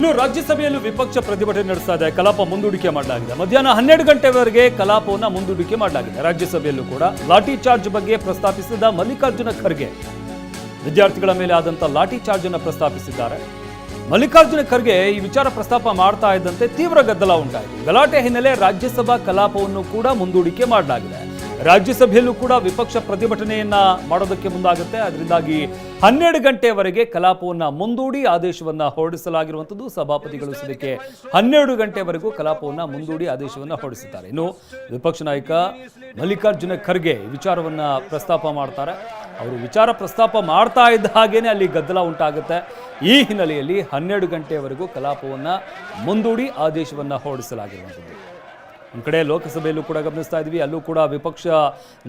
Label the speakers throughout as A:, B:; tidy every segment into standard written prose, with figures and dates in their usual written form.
A: ಇನ್ನು ರಾಜ್ಯಸಭೆಯಲ್ಲೂ ವಿಪಕ್ಷ ಪ್ರತಿಭಟನೆ ನಡೆಸ್ತಾ ಇದೆ. ಕಲಾಪ ಮುಂದೂಡಿಕೆ ಮಾಡಲಾಗಿದೆ. ಮಧ್ಯಾಹ್ನ 12 ಗಂಟೆವರೆಗೆ ಕಲಾಪವನ್ನು ಮುಂದೂಡಿಕೆ ಮಾಡಲಾಗಿದೆ. ರಾಜ್ಯಸಭೆಯಲ್ಲೂ ಕೂಡ ಲಾಠಿ ಚಾರ್ಜ್ ಬಗ್ಗೆ ಪ್ರಸ್ತಾಪಿಸಿದ ಮಲ್ಲಿಕಾರ್ಜುನ ಖರ್ಗೆ ವಿದ್ಯಾರ್ಥಿಗಳ ಮೇಲೆ ಆದಂತ ಲಾಠಿ ಚಾರ್ಜ್ ಅನ್ನು ಪ್ರಸ್ತಾಪಿಸಿದ್ದಾರೆ. ಮಲ್ಲಿಕಾರ್ಜುನ ಖರ್ಗೆ ಈ ವಿಚಾರ ಪ್ರಸ್ತಾಪ ಮಾಡ್ತಾ ಇದ್ದಂತೆ ತೀವ್ರ ಗದ್ದಲ ಉಂಟಾಯಿತು. ಗಲಾಟೆ ಹಿನ್ನೆಲೆ ರಾಜ್ಯಸಭಾ ಕಲಾಪವನ್ನು ಕೂಡ ಮುಂದೂಡಿಕೆ ಮಾಡಲಾಗಿದೆ. ರಾಜ್ಯಸಭೆಯಲ್ಲೂ ಕೂಡ ವಿಪಕ್ಷ ಪ್ರತಿಭಟನೆಯನ್ನ ಮಾಡೋದಕ್ಕೆ ಮುಂದಾಗುತ್ತೆ. ಅದರಿಂದಾಗಿ 12 ಗಂಟೆವರೆಗೆ ಕಲಾಪವನ್ನ ಮುಂದೂಡಿ ಆದೇಶವನ್ನ ಹೊರಡಿಸಲಾಗಿರುವಂಥದ್ದು. ಸಭಾಪತಿಗಳು ಸದ್ಯಕ್ಕೆ 12 ಗಂಟೆವರೆಗೂ ಕಲಾಪವನ್ನ ಮುಂದೂಡಿ ಆದೇಶವನ್ನ ಹೊರಡಿಸಿದ್ದಾರೆ. ಇನ್ನು ವಿಪಕ್ಷ ನಾಯಕ ಮಲ್ಲಿಕಾರ್ಜುನ ಖರ್ಗೆ ಈ ವಿಚಾರವನ್ನ ಪ್ರಸ್ತಾಪ ಮಾಡ್ತಾರೆ. ಅವರು ವಿಚಾರ ಪ್ರಸ್ತಾಪ ಮಾಡ್ತಾ ಇದ್ದ ಹಾಗೇನೆ ಅಲ್ಲಿ ಗದ್ದಲ ಉಂಟಾಗುತ್ತೆ. ಈ ಹಿನ್ನೆಲೆಯಲ್ಲಿ 12 ಗಂಟೆವರೆಗೂ ಕಲಾಪವನ್ನ ಮುಂದೂಡಿ ಆದೇಶವನ್ನ ಹೊರಡಿಸಲಾಗಿರುವಂಥದ್ದು. ಒಂದು ಕಡೆ ಲೋಕಸಭೆಯಲ್ಲೂ ಕೂಡ ಗಮನಿಸ್ತಾ ಇದ್ವಿ, ಅಲ್ಲೂ ಕೂಡ ವಿಪಕ್ಷ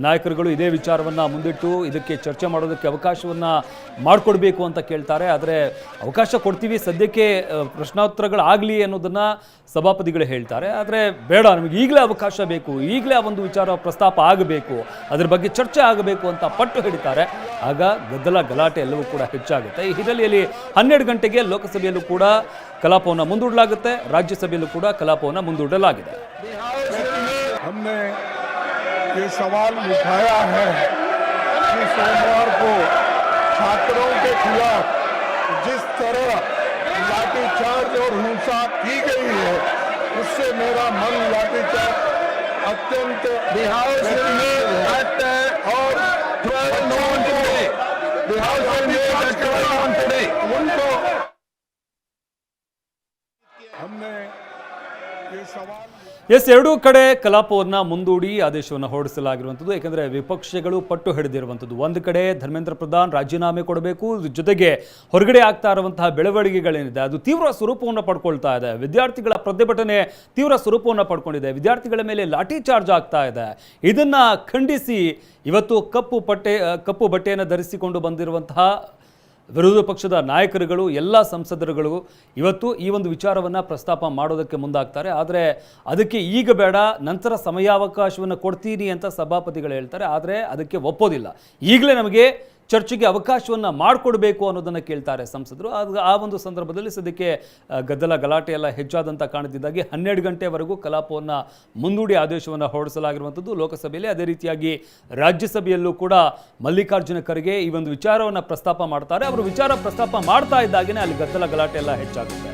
A: ನಾಯಕರುಗಳು ಇದೇ ವಿಚಾರವನ್ನು ಮುಂದಿಟ್ಟು ಇದಕ್ಕೆ ಚರ್ಚೆ ಮಾಡೋದಕ್ಕೆ ಅವಕಾಶವನ್ನು ಮಾಡಿಕೊಡ್ಬೇಕು ಅಂತ ಕೇಳ್ತಾರೆ. ಆದರೆ ಅವಕಾಶ ಕೊಡ್ತೀವಿ, ಸದ್ಯಕ್ಕೆ ಪ್ರಶ್ನೋತ್ತರಗಳಾಗಲಿ ಅನ್ನೋದನ್ನು ಸಭಾಪತಿಗಳು ಹೇಳ್ತಾರೆ. ಆದರೆ ಬೇಡ, ನಮಗೆ ಈಗಲೇ ಅವಕಾಶ ಬೇಕು, ಈಗಲೇ ಆ ಒಂದು ವಿಚಾರ ಪ್ರಸ್ತಾಪ ಆಗಬೇಕು, ಅದರ ಬಗ್ಗೆ ಚರ್ಚೆ ಆಗಬೇಕು ಅಂತ ಪಟ್ಟು ಹಿಡಿತಾರೆ. ಆಗ ಗಲಾಟೆ ಎಲ್ಲವೂ ಕೂಡ ಹೆಚ್ಚಾಗುತ್ತೆ. ಈ ಹಿನ್ನೆಲೆಯಲ್ಲಿ 12 ಗಂಟೆಗೆ ಲೋಕಸಭೆಯಲ್ಲೂ ಕೂಡ ಕಲಾಪವನ್ನು ಮುಂದೂಡಲಾಗುತ್ತೆ. ರಾಜ್ಯಸಭೆಯಲ್ಲೂ ಕೂಡ ಕಲಾಪವನ್ನು ಮುಂದೂಡಲಾಗಿದೆ.
B: हमने ये सवाल उठाया है कि सोमवार को छात्रों के खिलाफ जिस तरह लाठीचार्ज और हिंसा की गई है, उससे मेरा मन लाठीचार्ज अत्यंत उनको हमने ये सवाल
A: ಎರಡೂ ಕಡೆ ಕಲಾಪವನ್ನು ಮುಂದೂಡಿ ಆದೇಶವನ್ನು ಹೊರಡಿಸಲಾಗಿರುವಂಥದ್ದು. ಏಕೆಂದರೆ ವಿಪಕ್ಷಗಳು ಪಟ್ಟು ಹಿಡಿದಿರುವಂಥದ್ದು. ಒಂದು ಕಡೆ ಧರ್ಮೇಂದ್ರ ಪ್ರಧಾನ್ ರಾಜೀನಾಮೆ ಕೊಡಬೇಕು, ಜೊತೆಗೆ ಹೊರಗಡೆ ಆಗ್ತಾ ಇರುವಂತಹ ಬೆಳವಣಿಗೆಗಳೇನಿದೆ ಅದು ತೀವ್ರ ಸ್ವರೂಪವನ್ನು ಪಡ್ಕೊಳ್ತಾ ಇದೆ. ವಿದ್ಯಾರ್ಥಿಗಳ ಪ್ರತಿಭಟನೆ ತೀವ್ರ ಸ್ವರೂಪವನ್ನು ಪಡ್ಕೊಂಡಿದೆ. ವಿದ್ಯಾರ್ಥಿಗಳ ಮೇಲೆ ಲಾಠಿ ಚಾರ್ಜ್ ಆಗ್ತಾ ಇದೆ. ಇದನ್ನ ಖಂಡಿಸಿ ಇವತ್ತು ಕಪ್ಪು ಬಟ್ಟೆಯನ್ನು ಧರಿಸಿಕೊಂಡು ಬಂದಿರುವಂತಹ ವಿರೋಧ ಪಕ್ಷದ ನಾಯಕರುಗಳು, ಎಲ್ಲ ಸಂಸದರುಗಳು ಇವತ್ತು ಈ ಒಂದು ವಿಚಾರವನ್ನು ಪ್ರಸ್ತಾಪ ಮಾಡೋದಕ್ಕೆ ಮುಂದಾಗ್ತಾರೆ. ಆದರೆ ಅದಕ್ಕೆ ಈಗ ಬೇಡ, ನಂತರ ಸಮಯಾವಕಾಶವನ್ನು ಕೊಡ್ತೀನಿ ಅಂತ ಸಭಾಪತಿಗಳು ಹೇಳ್ತಾರೆ. ಆದರೆ ಅದಕ್ಕೆ ಒಪ್ಪೋದಿಲ್ಲ. ಈಗಲೇ ನಮಗೆ ಚರ್ಚೆಗೆ ಅವಕಾಶವನ್ನು ಮಾಡಿಕೊಡ್ಬೇಕು ಅನ್ನೋದನ್ನು ಕೇಳ್ತಾರೆ ಸಂಸದರು. ಆ ಒಂದು ಸಂದರ್ಭದಲ್ಲಿ ಸದ್ಯಕ್ಕೆ ಗಲಾಟೆ ಎಲ್ಲ ಹೆಚ್ಚಾದಂಥ ಕಾಣುತ್ತಿದ್ದಾಗಿ 12 ಗಂಟೆವರೆಗೂ ಕಲಾಪವನ್ನು ಮುಂದೂಡಿ ಆದೇಶವನ್ನು ಹೊರಡಿಸಲಾಗಿರುವಂಥದ್ದು ಲೋಕಸಭೆಯಲ್ಲಿ. ಅದೇ ರೀತಿಯಾಗಿ ರಾಜ್ಯಸಭೆಯಲ್ಲೂ ಕೂಡ ಮಲ್ಲಿಕಾರ್ಜುನ ಖರ್ಗೆ ಈ ಒಂದು ವಿಚಾರವನ್ನು ಪ್ರಸ್ತಾಪ ಮಾಡ್ತಾರೆ. ಅವರು ವಿಚಾರ ಪ್ರಸ್ತಾಪ ಮಾಡ್ತಾ ಇದ್ದಾಗೇ ಅಲ್ಲಿ ಗಲಾಟೆ ಎಲ್ಲ ಹೆಚ್ಚಾಗುತ್ತೆ.